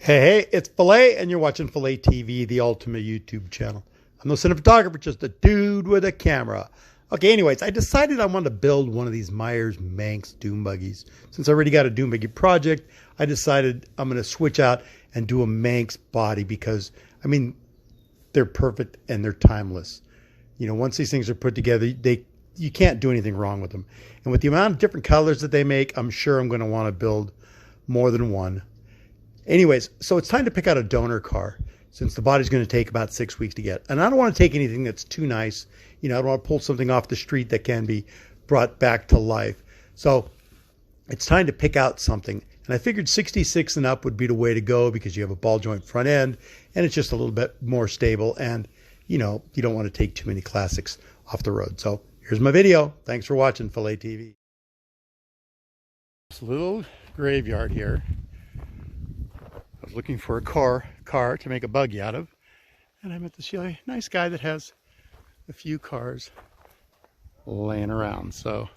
Hey, it's PHILA, and you're watching philatv, the ultimate YouTube channel. I'm no cinematographer, just a dude with a camera. Okay, anyways, I decided I wanted to build one of these Meyers Manx Dune Buggies. Since I already got a Dune Buggy project, I decided I'm going to switch out and do a Manx body because, I mean, they're perfect and they're timeless. You know, once these things are put together, you can't do anything wrong with them. And with the amount of different colors that they make, I'm sure I'm going to want to build more than one. Anyways, so it's time to pick out a donor car since the body's going to take about 6 weeks to get. And I don't want to take anything that's too nice. You know, I don't want to pull something off the street that can be brought back to life. So it's time to pick out something. And I figured 66 and up would be the way to go because you have a ball joint front end and it's just a little bit more stable. And, you know, you don't want to take too many classics off the road. So here's my video. Thanks for watching philatv. This little graveyard here. I was looking for a car to make a buggy out of, and I met this nice guy that has a few cars laying around. So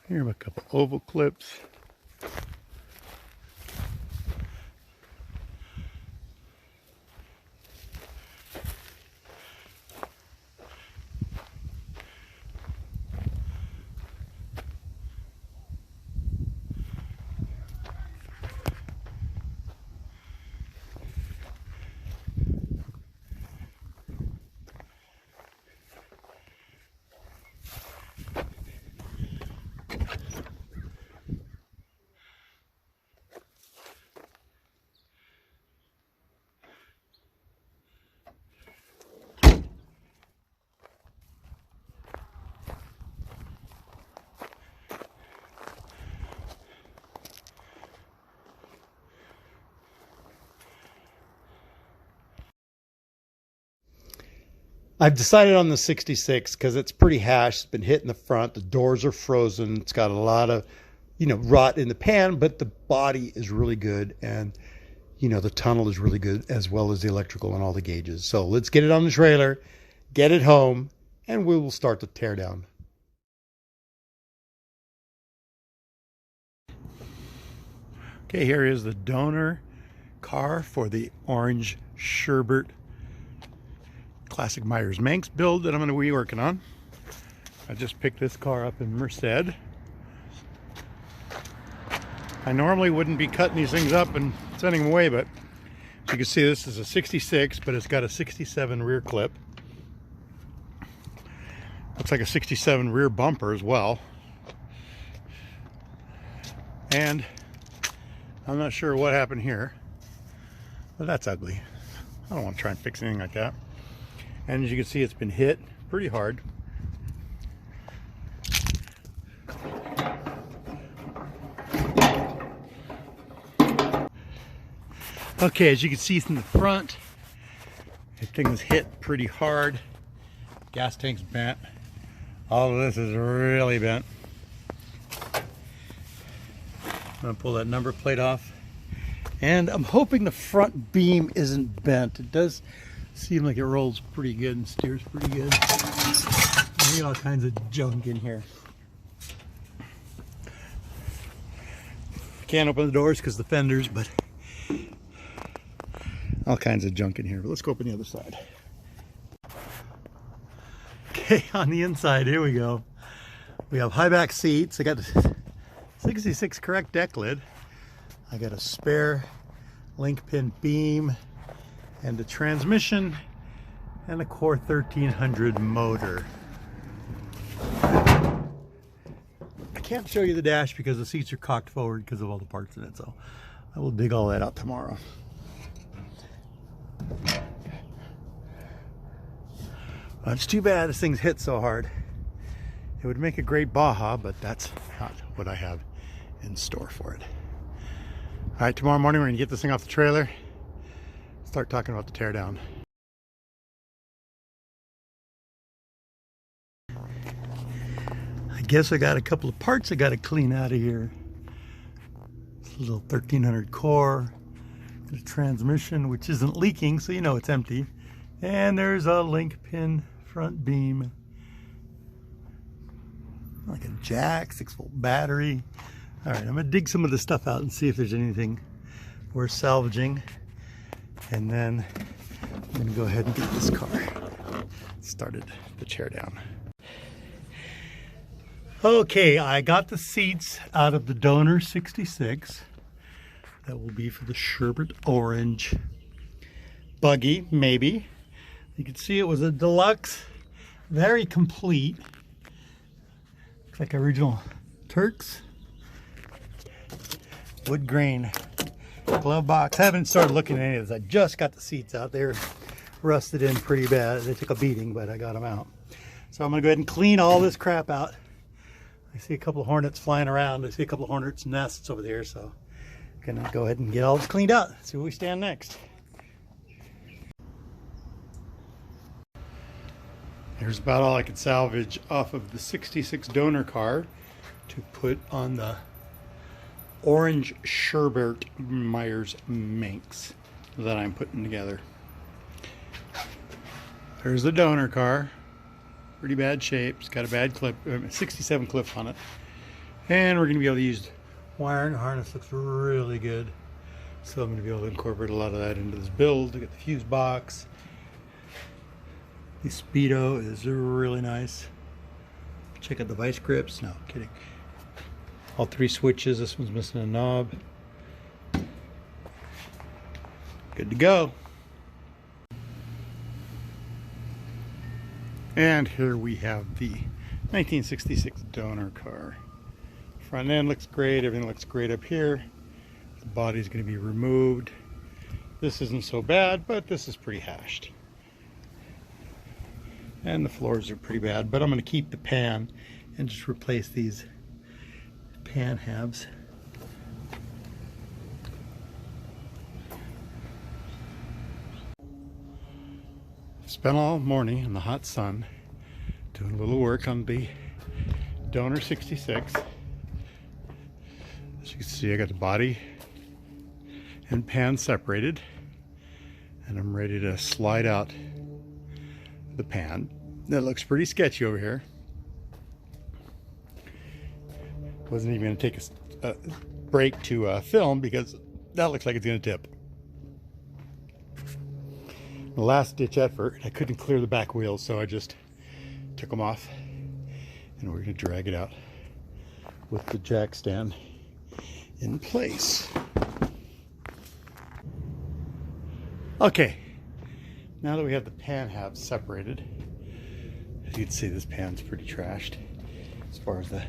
here are a couple oval clips. I've decided on the 66 because it's pretty hash. It's been hit in the front. The doors are frozen. It's got a lot of, you know, rot in the pan, but the body is really good. And, you know, the tunnel is really good as well as the electrical and all the gauges. So let's get it on the trailer, get it home, and we will start the teardown. Okay, here is the donor car for the orange Serbert classic Meyers Manx build that I'm going to be working on. I just picked this car up in Merced. I normally wouldn't be cutting these things up and sending them away, but as you can see, this is a 66, but it's got a 67 rear clip. Looks like a 67 rear bumper as well. And I'm not sure what happened here, but that's ugly. I don't want to try and fix anything like that. And as you can see, it's been hit pretty hard. Okay, as you can see from the front, the thing was hit pretty hard. Gas tank's bent. All of this is really bent. I'm gonna pull that number plate off. And I'm hoping the front beam isn't bent. It does seem like it rolls pretty good and steers pretty good. I got all kinds of junk in here. Can't open the doors because the fenders, but all kinds of junk in here. But let's go open the other side. Okay, on the inside, here we go. We have high back seats. I got the 66 correct deck lid. I got a spare link pin beam and a transmission and a Core 1300 motor. I can't show you the dash because the seats are cocked forward because of all the parts in it, so I will dig all that out tomorrow. Well, it's too bad this thing's hit so hard. It would make a great Baja, but that's not what I have in store for it. All right, tomorrow morning we're gonna get this thing off the trailer, start talking about the teardown. I guess I got a couple of parts I got to clean out of here. This little 1300 core, the transmission, which isn't leaking, so you know it's empty. And there's a link pin front beam. like a jack, 6-volt battery. All right, I'm gonna dig some of this stuff out and see if there's anything worth salvaging. And then I'm gonna go ahead and get this car started, the teardown. Okay, I got the seats out of the donor 66. That will be for the Serbert orange buggy, maybe. You can see it was a deluxe, very complete. Looks like original Turks. Wood grain glove box. I haven't started looking at any of this. I just got the seats out there, rusted in pretty bad. They took a beating, but I got them out. So I'm gonna go ahead and clean all this crap out. I see a couple of hornets flying around. I see a couple of hornets nests over there, so I'm gonna go ahead and get all this cleaned out. See where we stand next. Here's about all I could salvage off of the 66 donor car to put on the orange Serbert Meyers Manx that I'm putting together. There's the donor car. Pretty bad shape. It's got a bad clip, 67 clip on it. And we're going to be able to use wire, and the harness looks really good. So I'm going to be able to incorporate a lot of that into this build to get the fuse box. The Speedo is really nice. Check out the vice grips. No, kidding. All 3 switches. This one's missing a knob. Good to go. And here we have the 1966 donor car. Front end looks great. Everything looks great up here. The body's going to be removed. This isn't so bad, but this is pretty hashed. And the floors are pretty bad, but I'm going to keep the pan and just replace these pan halves. Spent all morning in the hot sun doing a little work on the donor 66. As you can see, I got the body and pan separated, and I'm ready to slide out the pan. That looks pretty sketchy over here. Wasn't even going to take a break to film because that looks like it's going to tip. The last ditch effort, I couldn't clear the back wheels, so I just took them off, and we're going to drag it out with the jack stand in place. Okay, now that we have the pan halves separated, as you can see, this pan's pretty trashed as far as the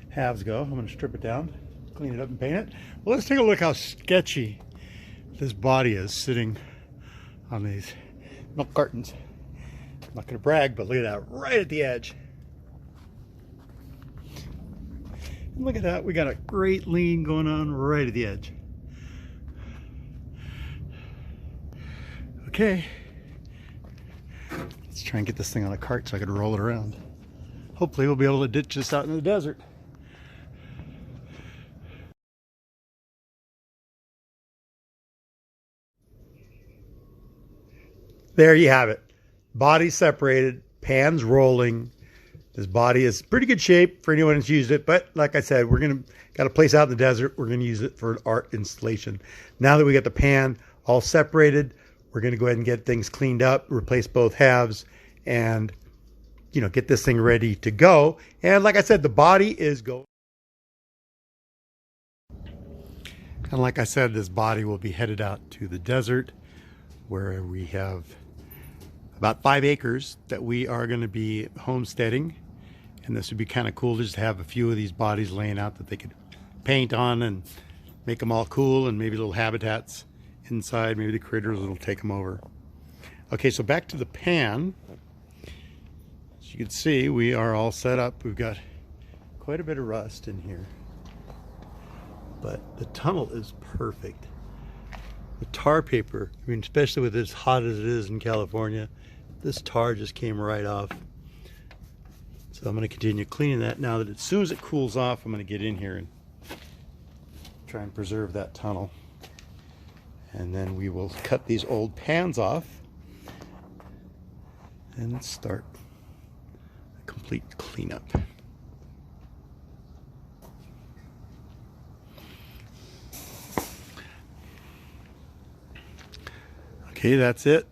halves go. I'm going to strip it down, clean it up, and paint it. Well, let's take a look how sketchy this body is sitting on these milk cartons. I'm not going to brag, but look at that, right at the edge. And look at that, we got a great lean going on right at the edge. Okay, let's try and get this thing on a cart so I can roll it around. Hopefully we'll be able to ditch this out in the desert. There you have it. Body separated, pans rolling. This body is pretty good shape for anyone who's used it, but like I said, got a place out in the desert. We're gonna use it for an art installation. Now that we got the pan all separated, we're gonna go ahead and get things cleaned up, replace both halves, and get this thing ready to go. And like I said, the body is going. And like I said, this body will be headed out to the desert, where we have about 5 acres that we are going to be homesteading. And this would be kind of cool just to have a few of these bodies laying out that they could paint on and make them all cool, and maybe little habitats inside, maybe the critters will take them over. Okay, so back to the pan. As you can see, we are all set up. We've got quite a bit of rust in here, but the tunnel is perfect. The tar paper, I mean, especially with as hot as it is in California, this tar just came right off. So I'm going to continue cleaning that now that as soon as it cools off, I'm going to get in here and try and preserve that tunnel. And then we will cut these old pans off and start a complete cleanup. Okay, that's it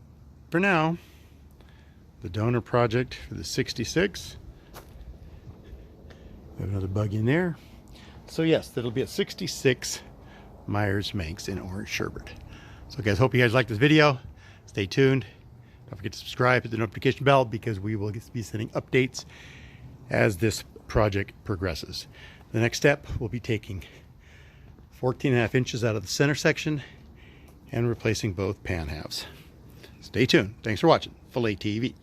for now. The donor project for the 66. We have another bug in there. So yes, that'll be a 66 Meyers Manx in orange sherbet. So guys, hope you guys like this video. Stay tuned. Don't forget to subscribe, hit the notification bell, because we will be sending updates as this project progresses. The next step will be taking 14.5 inches out of the center section and replacing both pan halves. Stay tuned. Thanks for watching PHILA TV.